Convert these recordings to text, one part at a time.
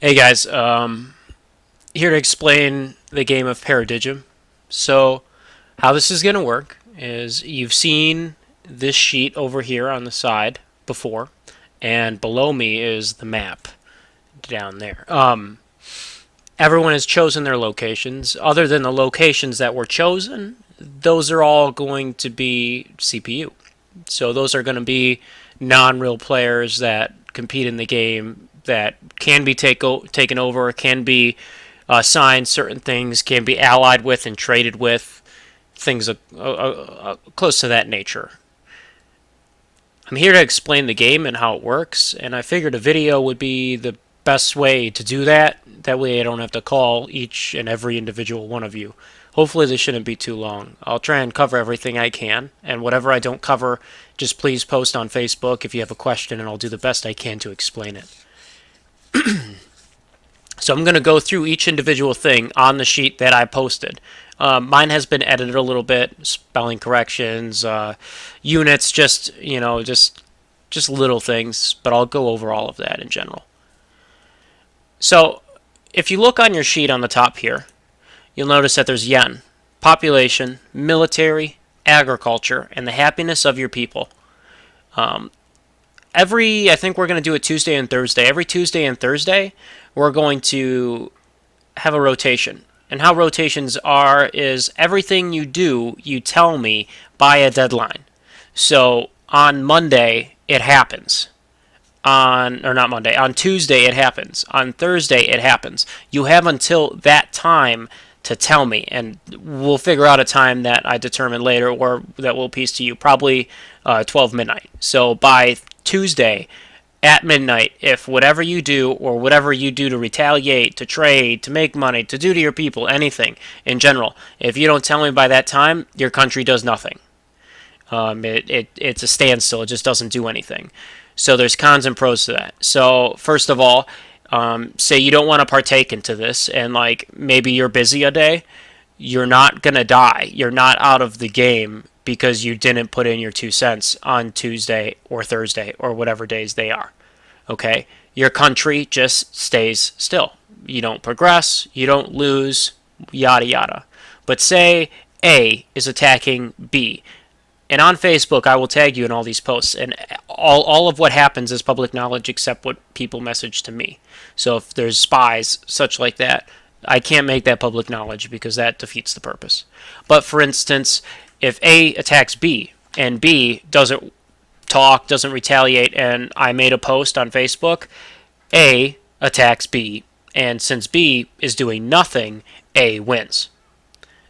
Hey guys, here to explain the game of Paradigim. So, how this is going to work is you've seen this sheet over here on the side before, and below me is the map down there. Everyone has chosen their locations. Other than the locations that were chosen, those are all going to be CPU. So, those are going to be non real players that compete in the game that can be taken over, can be assigned certain things, can be allied with and traded with, things close to that nature. I'm here to explain the game and how it works, and I figured a video would be the best way to do that. That way I don't have to call each and every individual one of you. Hopefully this shouldn't be too long. I'll try and cover everything I can, and whatever I don't cover, just please post on Facebook if you have a question, and I'll do the best I can to explain it. So I'm going to go through each individual thing on the sheet that I posted. Mine has been edited a little bit, spelling corrections, units, just little things, but I'll go over all of that in general. So if you look on your sheet on the top here, you'll notice that there's yen, population, military, agriculture, and the happiness of your people. I think we're going to do it Tuesday and Thursday. Every Tuesday and Thursday, we're going to have a rotation. And how rotations are is everything you do, you tell me by a deadline. So on Monday, it happens. On Tuesday, it happens. On Thursday, it happens. You have until that time to tell me, and we'll figure out a time that I determine later or that we'll piece to you, probably 12 midnight. So by Tuesday at midnight, if whatever you do or whatever you do to retaliate, to trade, to make money, to do to your people, anything in general, if you don't tell me by that time, your country does nothing. It's a standstill. It just doesn't do anything. So there's cons and pros to that. So first of all, say you don't want to partake into this, and like maybe you're busy a day, you're not gonna die. You're not out of the game because you didn't put in your 2 cents on Tuesday or Thursday or whatever days they are. Okay? Your country just stays still. You don't progress, you don't lose, yada yada. But say A is attacking B. And on Facebook, I will tag you in all these posts, and all of what happens is public knowledge except what people message to me. So if there's spies, such like that, I can't make that public knowledge because that defeats the purpose. But for instance, if A attacks B and B doesn't talk, doesn't retaliate, and I made a post on Facebook, A attacks B, and since B is doing nothing, A wins.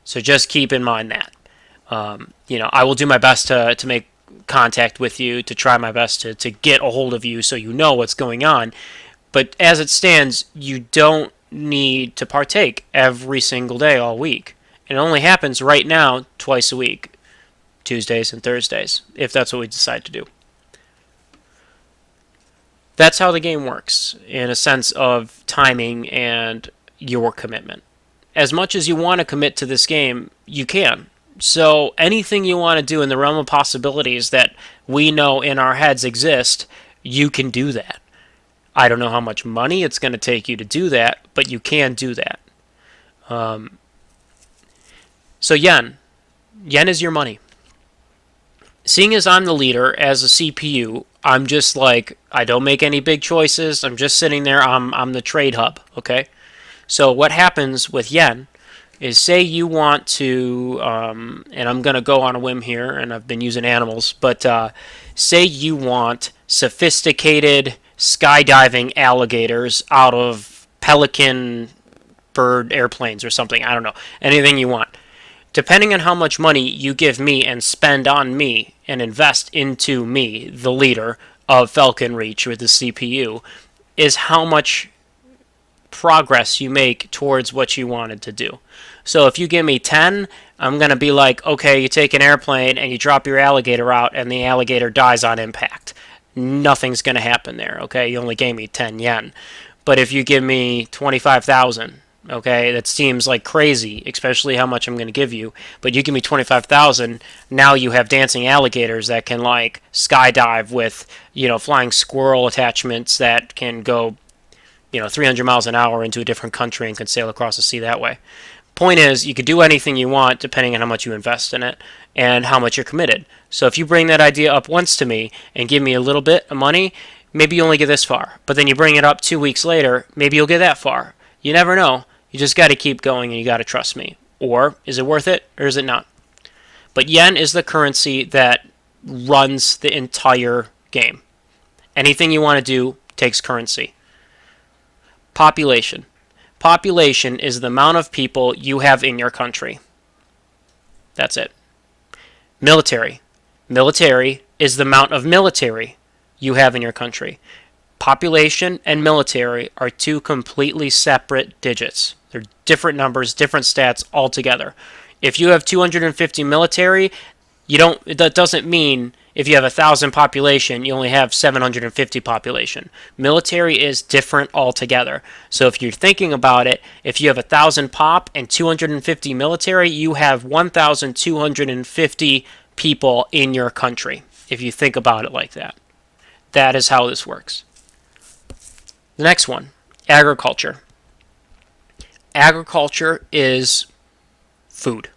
So just keep in mind that. I will do my best to make contact with you, to try my best to get a hold of you so you know what's going on. But as it stands, you don't need to partake every single day all week. And it only happens right now twice a week, Tuesdays and Thursdays, if that's what we decide to do. That's how the game works, in a sense of timing and your commitment. As much as you want to commit to this game, you can. So anything you want to do in the realm of possibilities that we know in our heads exist, you can do that. I don't know how much money it's going to take you to do that, but you can do that. So yen is your money. Seeing as I'm the leader as a CPU, I'm just like, I don't make any big choices. I'm just sitting there. I'm the trade hub, okay? So what happens with yen is, say you want to, and I'm going to go on a whim here, and I've been using animals, but say you want sophisticated skydiving alligators out of pelican bird airplanes or something. I don't know. Anything you want. Depending on how much money you give me and spend on me and invest into me, the leader of Falcon Reach with the CPU, is how much progress you make towards what you wanted to do. So if you give me 10, I'm going to be like, okay, you take an airplane and you drop your alligator out and the alligator dies on impact. Nothing's going to happen there, okay? You only gave me 10 yen. But if you give me 25,000, okay, that seems like crazy, especially how much I'm going to give you. But you give me 25,000, now you have dancing alligators that can like skydive with, flying squirrel attachments that can go 300 miles an hour into a different country and can sail across the sea that way. Point is, you could do anything you want depending on how much you invest in it and how much you're committed. So if you bring that idea up once to me and give me a little bit of money, maybe you only get this far. But then you bring it up 2 weeks later, maybe you'll get that far. You never know. You just got to keep going and you got to trust me. Or is it worth it or is it not? But yen is the currency that runs the entire game. Anything you want to do takes currency. Population. Population is the amount of people you have in your country. That's it. Military. Military is the amount of military you have in your country. Population and military are two completely separate digits. They're different numbers, different stats altogether. If you have 250 military, that doesn't mean if you have 1,000 population, you only have 750 population. Military is different altogether. So if you're thinking about it, if you have 1,000 pop and 250 military, you have 1,250 people in your country, if you think about it like that. That is how this works. The next one, agriculture. Agriculture is food.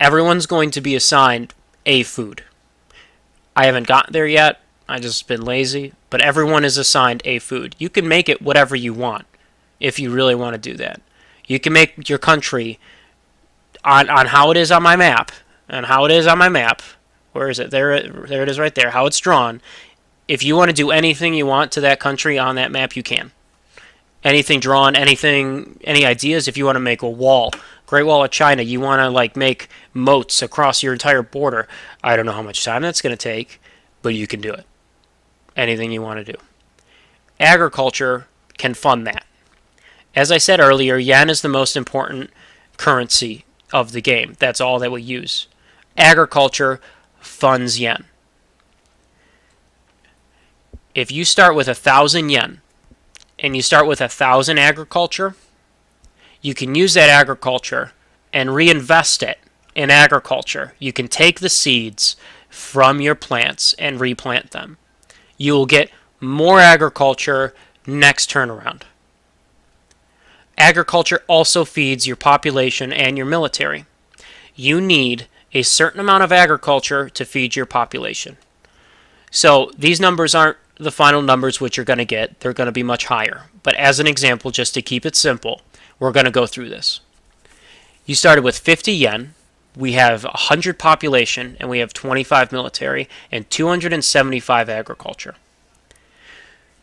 Everyone's going to be assigned a food. I haven't gotten there yet. I've just been lazy. But everyone is assigned a food. You can make it whatever you want if you really want to do that. You can make your country on how it is on my map. And how it is on my map. Where is it? There it is right there. How it's drawn. If you want to do anything you want to that country on that map, you can. Anything drawn, any ideas, if you want to make a wall, Great Wall of China, you want to make moats across your entire border. I don't know how much time that's going to take, but you can do it. Anything you want to do. Agriculture can fund that. As I said earlier, yen is the most important currency of the game. That's all that we use. Agriculture funds yen. If you start with 1,000 yen, and you start with 1,000 agriculture, you can use that agriculture and reinvest it in agriculture. You can take the seeds from your plants and replant them. You will get more agriculture next turnaround. Agriculture also feeds your population and your military. You need a certain amount of agriculture to feed your population. So these numbers aren't the final numbers which you're going to get. They're going to be much higher. But as an example, just to keep it simple, we're going to go through this. You started with 50 yen. We have 100 population, and we have 25 military, and 275 agriculture.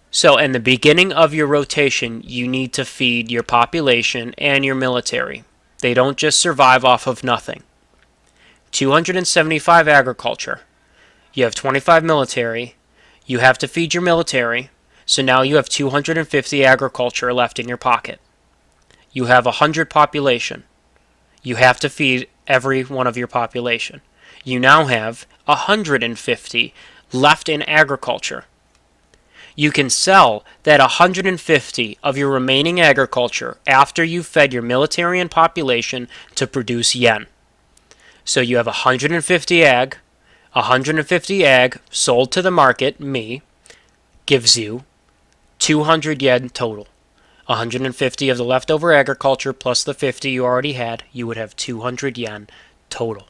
So in the beginning of your rotation, you need to feed your population and your military. They don't just survive off of nothing. 275 agriculture. You have 25 military. You have to feed your military, so now you have 250 agriculture left in your pocket. You have 100 population. You have to feed every one of your population. You now have 150 left in agriculture. You can sell that 150 of your remaining agriculture after you've fed your military and population to produce yen. So you have 150 ag. 150 ag sold to the market, me, gives you 200 yen total. 150 of the leftover agriculture plus the 50 you already had, you would have 200 yen total.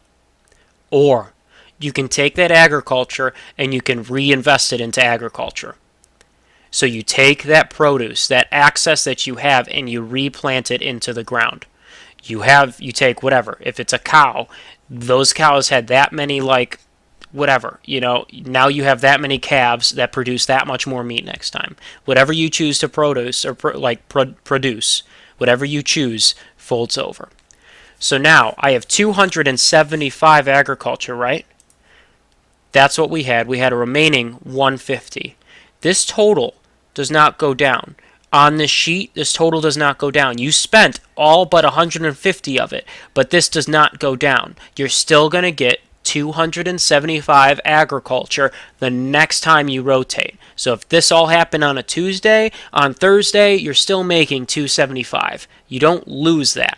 Or you can take that agriculture and you can reinvest it into agriculture. So you take that produce, that access that you have, and you replant it into the ground. You take whatever. If it's a cow, those cows had that many whatever, now you have that many calves that produce that much more meat next time. Whatever you choose to produce, whatever you choose folds over. So now I have 275 agriculture, right? That's what we had. We had a remaining 150. This total does not go down. On this sheet, this total does not go down. You spent all but 150 of it, but this does not go down. You're still going to get 275 agriculture the next time you rotate. So if this all happened on a Tuesday, on Thursday, you're still making 275. You don't lose that.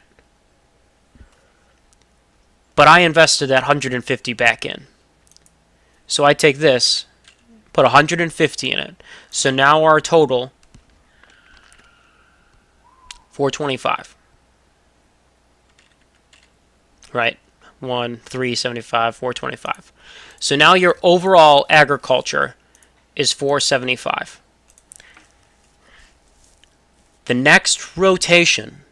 But I invested that 150 back in. So I take this, put 150 in it. So now our total 425. Right? 1, 375, 425. So now your overall agriculture is 475. The next rotation,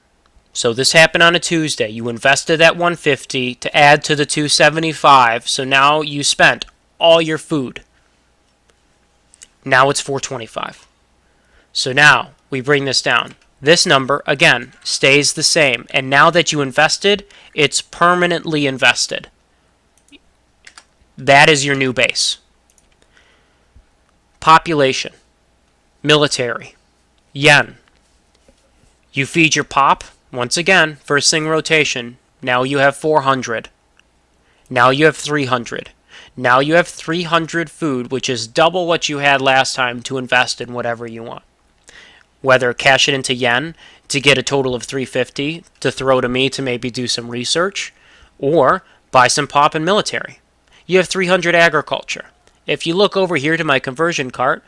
so this happened on a Tuesday. You invested that 150 to add to the 275. So now you spent all your food. Now it's 425. So now we bring this down. This number, again, stays the same. And now that you invested, it's permanently invested. That is your new base. Population. Military. Yen. You feed your pop. Once again, first thing rotation. Now you have 400. Now you have 300. Now you have 300 food, which is double what you had last time to invest in whatever you want. Whether cash it into yen to get a total of 350 to throw to me to maybe do some research, or buy some pop and military. You have 300 agriculture. If you look over here to my conversion chart,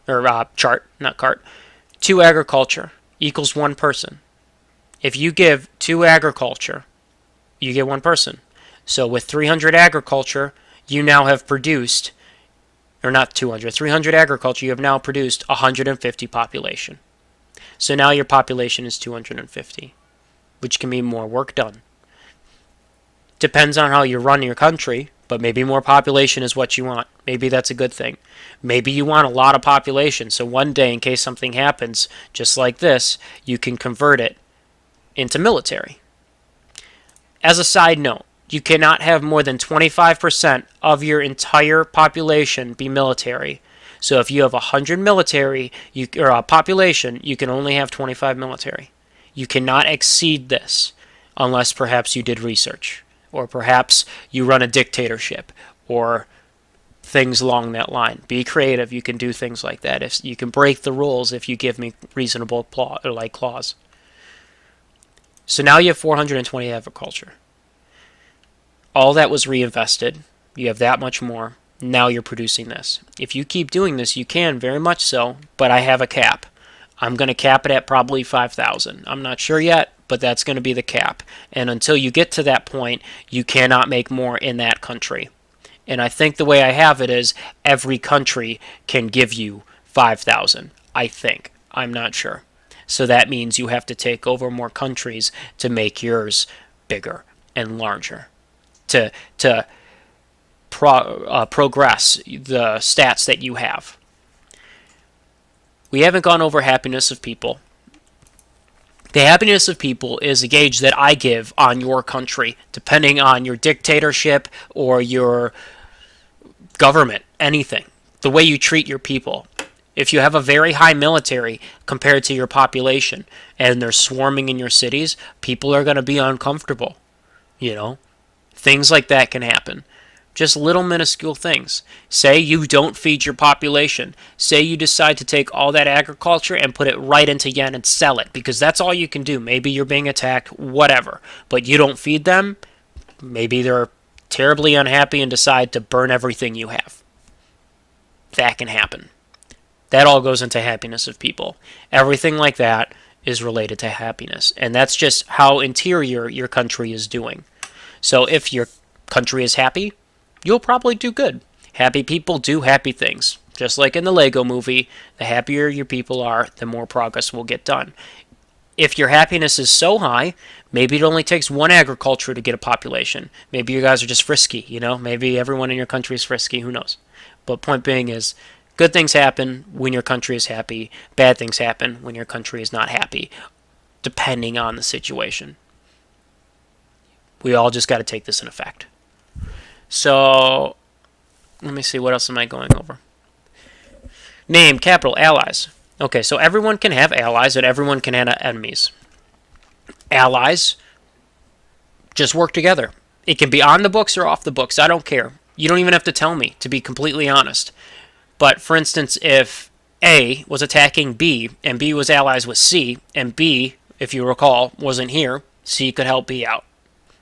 2 agriculture equals 1 person. If you give 2 agriculture, you get 1 person. So with 300 agriculture, you now have produced, or not 200, 300 agriculture, you have now produced 150 population. So now your population is 250, which can mean more work done. Depends on how you run your country, but maybe more population is what you want. Maybe that's a good thing. Maybe you want a lot of population, so one day in case something happens, just like this, you can convert it into military. As a side note, you cannot have more than 25% of your entire population be military. So if you have 100 military or population, you can only have 25 military. You cannot exceed this unless perhaps you did research, or perhaps you run a dictatorship, or things along that line. Be creative. You can do things like that. If you can break the rules if you give me reasonable clause. So now you have 420 agriculture. All that was reinvested. You have that much more. Now you're producing this. If you keep doing this, you can, very much so, but I have a cap. I'm going to cap it at probably 5,000. I'm not sure yet, but that's going to be the cap. And until you get to that point, you cannot make more in that country. And I think the way I have it is every country can give you 5,000. I think. I'm not sure. So that means you have to take over more countries to make yours bigger and larger. To progress the stats that you have. We haven't gone over happiness of people. The happiness of people is a gauge that I give on your country, depending on your dictatorship or your government, anything. The way you treat your people. If you have a very high military compared to your population and they're swarming in your cities, people are going to be uncomfortable. You know, things like that can happen. Just little minuscule things. Say you don't feed your population. Say you decide to take all that agriculture and put it right into yen and sell it, because that's all you can do. Maybe you're being attacked, whatever. But you don't feed them. Maybe they're terribly unhappy and decide to burn everything you have. That can happen. That all goes into happiness of people. Everything like that is related to happiness. And that's just how interior your country is doing. So if your country is happy, you'll probably do good. Happy people do happy things. Just like in the Lego movie, the happier your people are, the more progress will get done. If your happiness is so high, maybe it only takes 1 agriculture to get a population. Maybe you guys are just frisky, you know? Maybe everyone in your country is frisky, who knows? But point being is, good things happen when your country is happy. Bad things happen when your country is not happy, depending on the situation. We all just got to take this in effect. So, let me see, what else am I going over? Name, capital, allies. Okay, so everyone can have allies and everyone can have enemies. Allies just work together. It can be on the books or off the books. I don't care. You don't even have to tell me, to be completely honest. But, for instance, if A was attacking B and B was allies with C, and B, if you recall, wasn't here, C could help B out.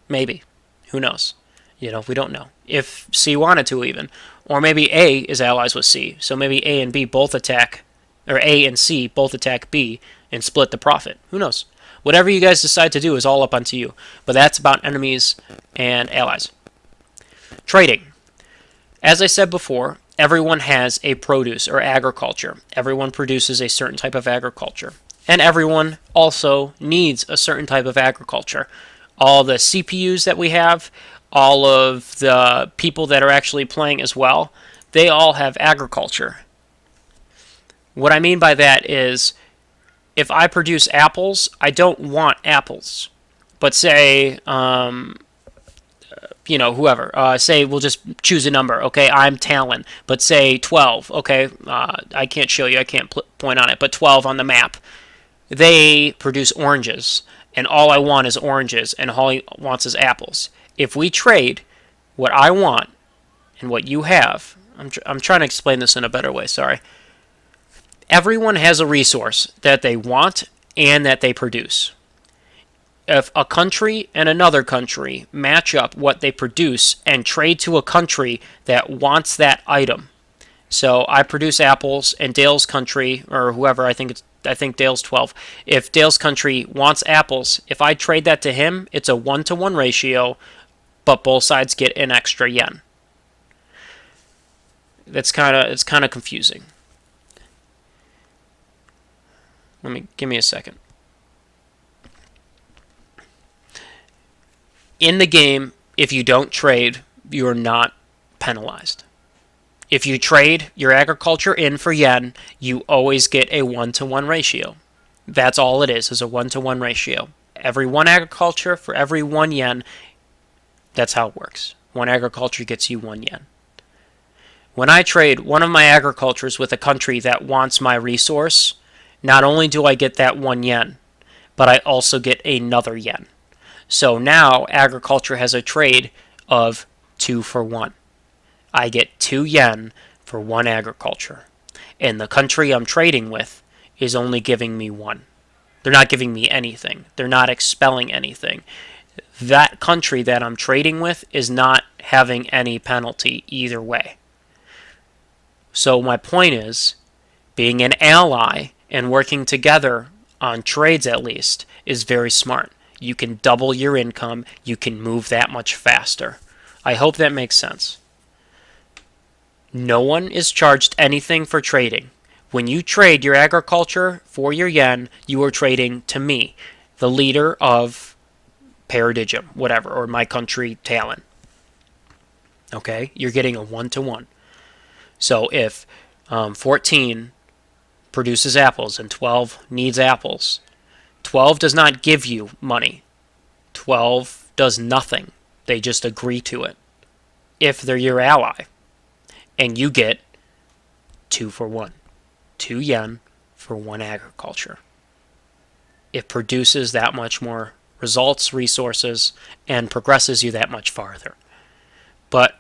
Maybe. Who knows? You know, we don't know. If C wanted to even. Or maybe A is allies with C. So maybe A and B both attack, or A and C both attack B and split the profit. Who knows? Whatever you guys decide to do is all up onto you. But that's about enemies and allies. Trading. As I said before, everyone has a produce or agriculture. Everyone produces a certain type of agriculture. And everyone also needs a certain type of agriculture. All the CPUs that we have, all of the people that are actually playing as well, they all have agriculture. What I mean by that is, if I produce apples, I don't want apples. But say, whoever. Say we'll just choose a number. Okay, I'm Talon, but say 12. Okay, I can't show you. I can't point on it, but 12 on the map. They produce oranges, and all I want is oranges, and all he wants is apples. If we trade what I want and what you have, I'm trying to explain this in a better way, sorry. Everyone has a resource that they want and that they produce. If a country and another country match up what they produce and trade to a country that wants that item, so I produce apples and Dale's country, or whoever, I think Dale's 12. If Dale's country wants apples, if I trade that to him, it's a 1-to-1 ratio, but both sides get an extra yen. It's kind of confusing. Give me a second. In the game, if you don't trade, you are not penalized. If you trade your agriculture in for yen, you always get a 1-to-1 ratio. That's all it is a 1-to-1 ratio. Every one agriculture for every 1 yen, that's how it works. One agriculture gets you 1 yen. When I trade one of my agricultures with a country that wants my resource, not only do I get that 1 yen, but I also get another yen. So now agriculture has a trade of 2 for 1. I get 2 yen for 1 agriculture. And the country I'm trading with is only giving me 1. They're not giving me anything. They're not expelling anything. That country that I'm trading with is not having any penalty either way. So my point is, being an ally and working together on trades at least is very smart. You can double your income. You can move that much faster. I hope that makes sense. No one is charged anything for trading. When you trade your agriculture for your yen, you are trading to me, the leader of Paradigim, whatever, or my country, Talon. Okay? You're getting a 1-to-1. So if 14 produces apples and 12 needs apples, 12 does not give you money. 12 does nothing. They just agree to it. If they're your ally. And you get 2 for 1. 2 yen for 1 agriculture. It produces that much more results, resources, and progresses you that much farther. But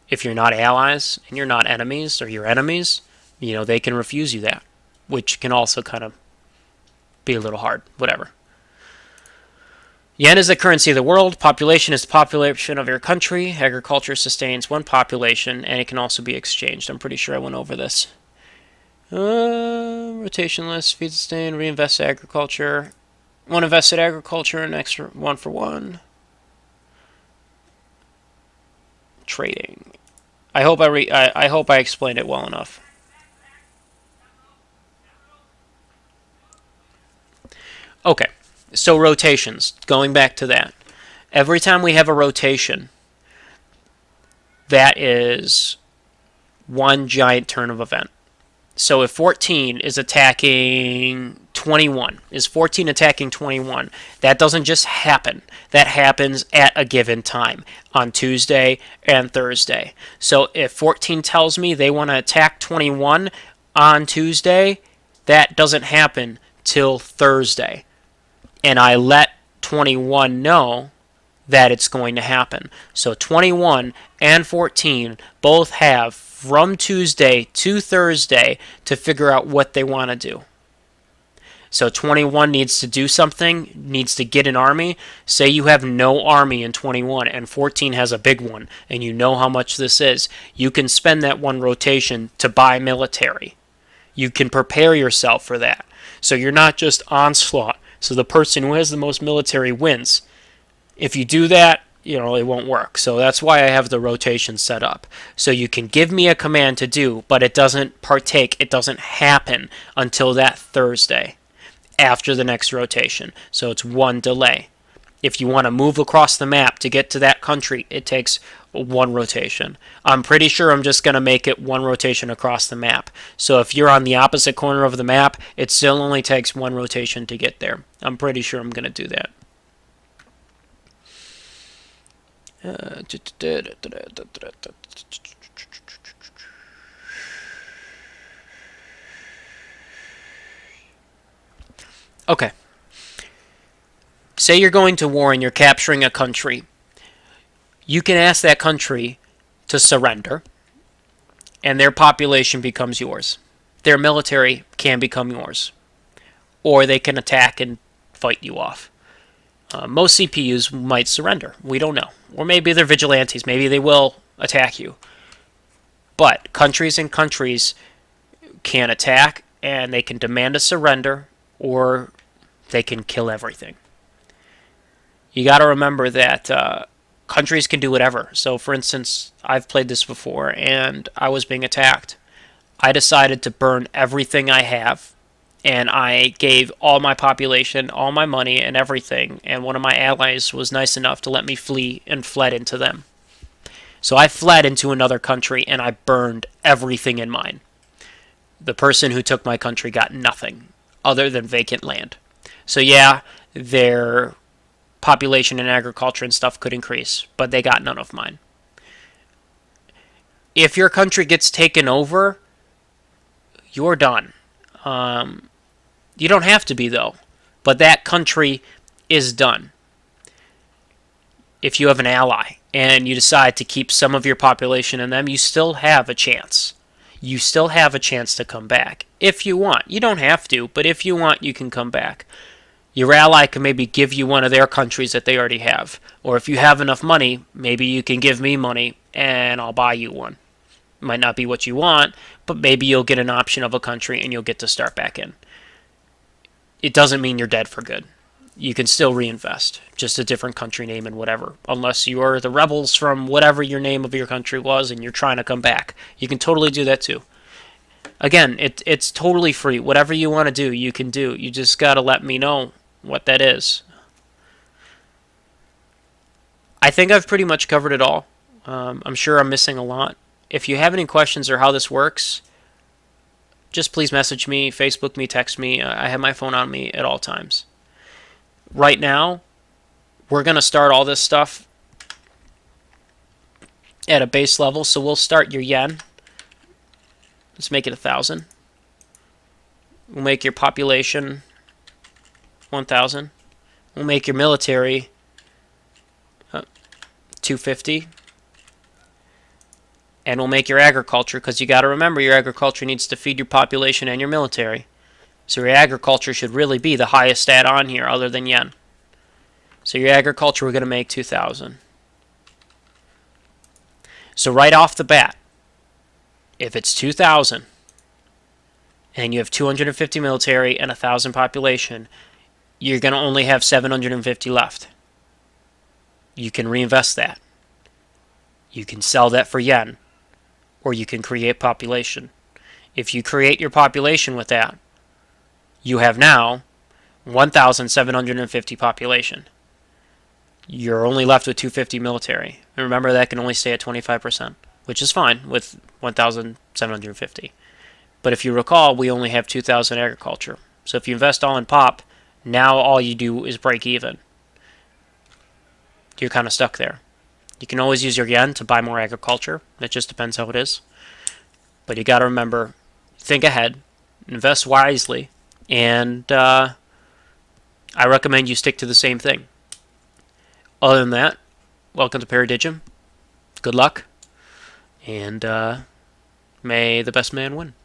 if you're not allies and you're not enemies, or you're enemies, they can refuse you that, which can also kind of be a little hard. Whatever. Yen is the currency of the world. Population is the population of your country. Agriculture sustains 1 population, and it can also be exchanged. I'm pretty sure I went over this. Rotationless, feed sustain, reinvest agriculture. 1 invested agriculture, an extra 1 for 1. Trading. I hope I explained it well enough. Okay, so rotations. Going back to that. Every time we have a rotation, that is 1 giant turn of event. So if 14 is attacking 21, is 14 attacking 21, that doesn't just happen. That happens at a given time on Tuesday and Thursday. So if 14 tells me they want to attack 21 on Tuesday, that doesn't happen till Thursday. And I let 21 know that it's going to happen. So 21 and 14 both have from Tuesday to Thursday to figure out what they want to do. So 21 needs to do something, needs to get an army. Say you have no army in 21 and 14 has a big one, and you know how much this is. You can spend that 1 rotation to buy military. You can prepare yourself for that. So you're not just onslaught So the person who has the most military wins. If you do that, it won't work. So that's why I have the rotation set up. So you can give me a command to do, but it doesn't partake, it doesn't happen until that Thursday after the next rotation. So it's one delay. If you want to move across the map to get to that country, it takes one rotation. I'm pretty sure I'm just going to make it one rotation across the map. So if you're on the opposite corner of the map, it still only takes one rotation to get there. I'm pretty sure I'm going to do that. Okay. Say you're going to war and you're capturing a country. You can ask that country to surrender, and their population becomes yours. Their military can become yours. Or they can attack and fight you off. Most CPUs might surrender. We don't know. Or maybe they're vigilantes. Maybe they will attack you. But countries and countries can attack, and they can demand a surrender, or they can kill everything. You got to remember that countries can do whatever. So, for instance, I've played this before, and I was being attacked. I decided to burn everything I have, and I gave all my population, all my money, and everything, and one of my allies was nice enough to let me flee and fled into them. So I fled into another country, and I burned everything in mine. The person who took my country got nothing other than vacant land. So yeah, their population and agriculture and stuff could increase, but they got none of mine. If your country gets taken over, you're done. You don't have to be, though, but that country is done. If you have an ally and you decide to keep some of your population in them, you still have a chance. You still have a chance to come back. If you want. You don't have to, but if you want, you can come back. Your ally can maybe give you one of their countries that they already have. Or if you have enough money, maybe you can give me money and I'll buy you one. Might not be what you want, but maybe you'll get an option of a country and you'll get to start back in. It doesn't mean you're dead for good. You can still reinvest, just a different country name and whatever. Unless you are the rebels from whatever your name of your country was and you're trying to come back. You can totally do that too. Again, it's totally free. Whatever you want to do, you can do. You just got to let me know what that is. I think I've pretty much covered it all. I'm sure I'm missing a lot. If you have any questions or how this works, just please message me, Facebook me, text me. I have my phone on me at all times. Right now, we're going to start all this stuff at a base level. So we'll start your yen. Let's make it 1,000. We'll make your population 1,000. We'll make your military 250. And we'll make your agriculture, because you got to remember your agriculture needs to feed your population and your military. So your agriculture should really be the highest stat on here other than yen. So your agriculture we're going to make 2,000. So right off the bat, if it's 2,000 and you have 250 military and 1,000 population, you're going to only have 750 left. You can reinvest that. You can sell that for yen. Or you can create population. If you create your population with that, you have now 1,750 population. You're only left with 250 military. And remember, that can only stay at 25%, which is fine with 1,750. But if you recall, we only have 2,000 agriculture. So if you invest all in pop, now all you do is break even. You're kind of stuck there. You can always use your yen to buy more agriculture. It just depends how it is. But you got to remember, think ahead, invest wisely, and I recommend you stick to the same thing. Other than that, welcome to Paradigim. Good luck, and may the best man win.